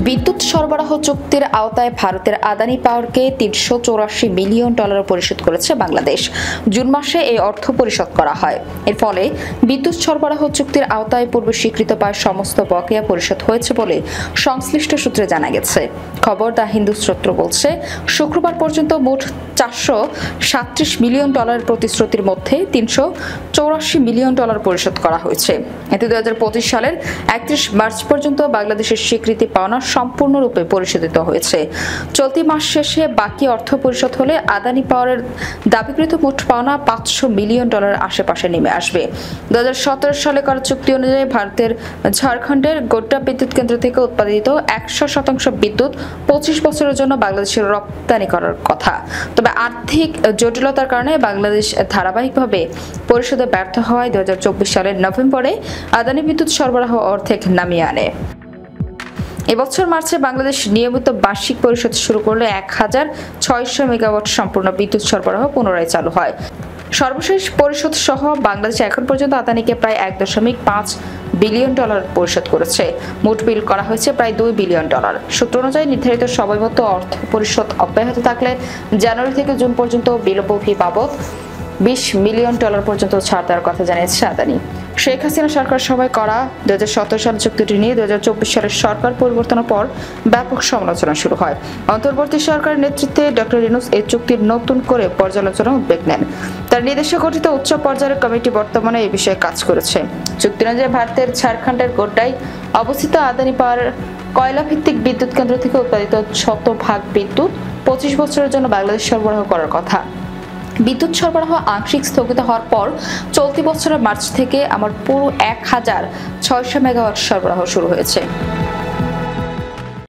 বিদ্যুৎ সরবরাহ চুক্তির আওতায় ভারতের আদানি পাওয়ারকে $384 মিলিয়ন পরিশোধ করেছে বাংলাদেশ। জুন মাসে এই অর্থ পরিশোধ করা হয়। এর ফলে বিদ্যুৎ সরবরাহ চুক্তির আওতায় পূর্বে স্বীকৃত প্রায় সমস্ত বকেয়া পরিশোধ হয়েছে বলে সংশ্লিষ্ট সূত্রে জানা গেছে। খবর দ্য হিন্দু সূত্র বলছে, শুক্রবার পর্যন্ত মোট $437 মিলিয়ন প্রতিশ্রুতির মধ্যে $384 মিলিয়ন পরিশোধ করা হয়েছে। এতে 2025 সালের 31 মার্চ পর্যন্ত বাংলাদেশের স্বীকৃতি পাওনা সম্পূর্ণরূপে পরিশোধিত হয়েছে। চলতি মাস শেষে বাকি অর্থ পরিশোধ হলে আদানি পাওয়ারের দাবিকৃত মোট পাওনা $500 মিলিয়ন আশেপাশে নেমে আসবে। 2017 সালে করা চুক্তি অনুযায়ী ভারতের ঝাড়খণ্ডের গোড্ডা বিদ্যুৎ কেন্দ্র থেকে উৎপাদিত 100% বিদ্যুৎ 25 বছরের জন্য বাংলাদেশের রপ্তানি করার কথা। তবে আর্থিক জটিলতার কারণে বাংলাদেশ ধারাবাহিকভাবে পরিশোধে ব্যর্থ হওয়ায় 2024 সালের নভেম্বরে আদানি বিদ্যুৎ সরবরাহ অর্ধেক নামিয়ে আনে। এবছর মার্চে বাংলাদেশ নিয়মিত বার্ষিক পরিশোধ শুরু করলে 1600 মেগাওয়াট সম্পূর্ণ বিদ্যুৎ সরবরাহ পুনরায় চালু হয়। সর্বশেষ পরিশোধ সহ বাংলাদেশ এখন পর্যন্ত আদানিকে প্রায় $1.5 বিলিয়ন পরিশোধ করেছে। মোট বিল করা হয়েছে প্রায় $2 বিলিয়ন। সূত্র অনুযায়ী নির্ধারিত সময়মত অর্থ পরিশোধ অব্যাহত থাকলে জানুয়ারি থেকে জুন পর্যন্ত বিলম্ব ফি বাবদ $20 মিলিয়ন পর্যন্ত ছাড় দেওয়ার কথা জানিয়েছে আদানি। শেখ হাসিনা সরকার সময় করা 2017 সালের চুক্তিটি নিয়ে 2024 সালের সরকার পরিবর্তনের পর ব্যাপক সমালোচনা শুরু হয়। অন্তর্বর্তী সরকারের নেতৃত্বে ডক্টর ইউনূস এই চুক্তির নতুন করে পর্যালোচনা উদ্যোগ নেন। তার নির্দেশে গঠিত উচ্চ পর্যায়ের কমিটি বর্তমানে এই বিষয়ে কাজ করেছে। চুক্তি অনুযায়ী ভারতের ঝাড়খণ্ডের গোড্ডায় অবস্থিত আদানি পাওয়ার কয়লা ভিত্তিক বিদ্যুৎ কেন্দ্র থেকে উৎপাদিত 100% বিদ্যুৎ 25 বছরের জন্য বাংলাদেশ সরবরাহ করার কথা। বিদ্যুৎ সরবরাহ আংশিক স্থগিত হওয়ার পর চলতি বছরের মার্চ থেকে আমার পুরো 1600 মেগাওয়াট সরবরাহ শুরু হয়েছে।